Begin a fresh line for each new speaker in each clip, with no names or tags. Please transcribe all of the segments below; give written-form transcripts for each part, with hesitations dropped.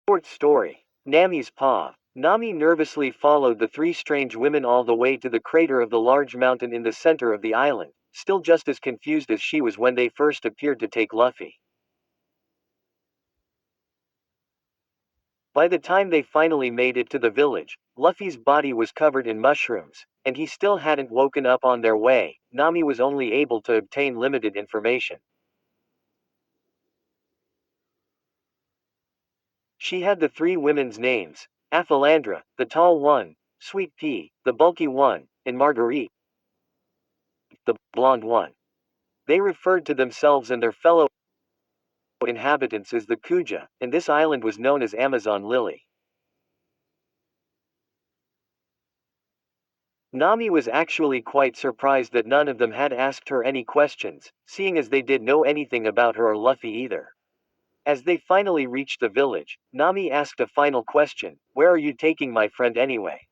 Short story. Nami's paw. Nami nervously followed the three strange women all the way to the crater of the large mountain in the center of the island, still just as confused as she was when they first appeared to take Luffy. By the time they finally made it to the village, Luffy's body was covered in mushrooms, and he still hadn't woken up. On their way, Nami was only able to obtain limited information. She had the three women's names: Aphalandra, the tall one; Sweet Pea, the bulky one; and Marguerite, the blonde one. They referred to themselves and their fellow inhabitants as the Kuja, and this island was known as Amazon Lily. Nami was actually quite surprised that none of them had asked her any questions, seeing as they did know anything about her or Luffy either. As they finally reached the village, Nami asked a final question: "Where are you taking my friend anyway?"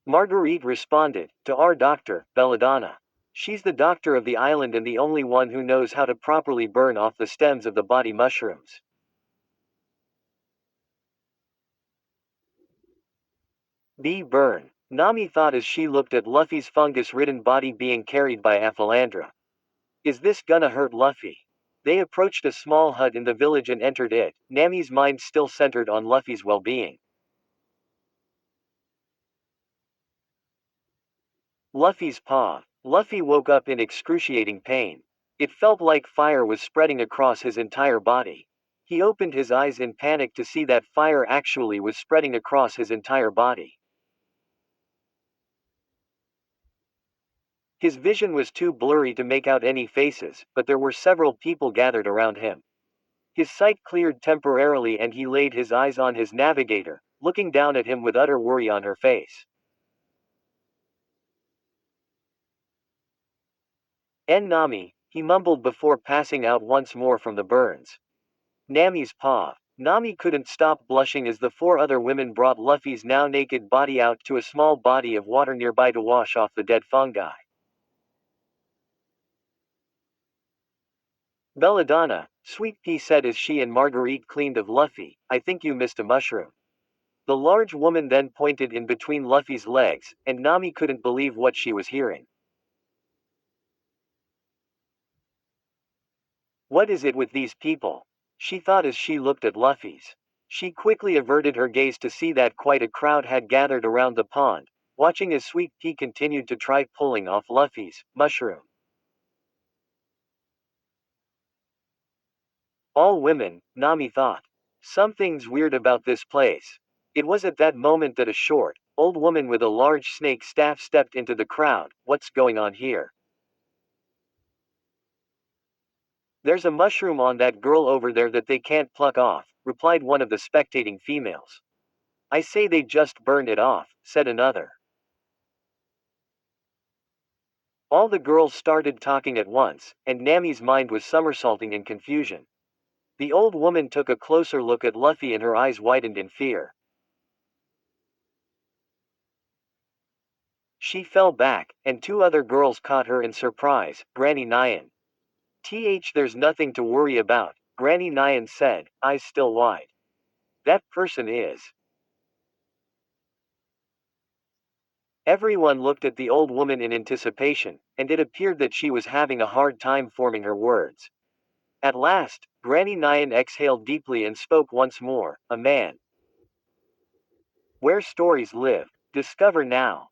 Marguerite responded, "To our doctor, Belladonna. She's the doctor of the island and the only one who knows how to properly burn off the stems of the body mushrooms." Burn. Nami thought as she looked at Luffy's fungus-ridden body being carried by Aphalandra. Is this gonna hurt Luffy? They approached a small hut in the village and entered it, Nami's mind still centered on Luffy's well-being. Luffy's paw. Luffy woke up in excruciating pain. It felt like fire was spreading across his entire body. He opened his eyes in panic to see that fire actually was spreading across his entire body. His vision was too blurry to make out any faces, but there were several people gathered around him. His sight cleared temporarily and he laid his eyes on his navigator, looking down at him with utter worry on her face. Nami, he mumbled before passing out once more from the burns. Nami's paw. Nami couldn't stop blushing as the four other women brought Luffy's now naked body out to a small body of water nearby to wash off the dead fungi. Belladonna, Sweet Pea said as she and Marguerite cleaned of Luffy, I think you missed a mushroom. The large woman then pointed in between Luffy's legs, and Nami couldn't believe what she was hearing. What is it with these people? She thought as she looked at Luffy's. She quickly averted her gaze to see that quite a crowd had gathered around the pond, watching as Sweet Pea continued to try pulling off Luffy's mushroom. All women, Nami thought. Something's weird about this place. It was at that moment that a short, old woman with a large snake staff stepped into the crowd. What's going on here? There's a mushroom on that girl over there that they can't pluck off, replied one of the spectating females. I say they just burned it off, said another. All the girls started talking at once, and Nami's mind was somersaulting in confusion. The old woman took a closer look at Luffy and her eyes widened in fear. She fell back, and two other girls caught her in surprise. Granny Nyan. There's nothing to worry about, Granny Nyan said, eyes still wide. That person is. Everyone looked at the old woman in anticipation, and it appeared that she was having a hard time forming her words. At last, Granny Nyan exhaled deeply and spoke once more, a man. Where stories live. Discover now.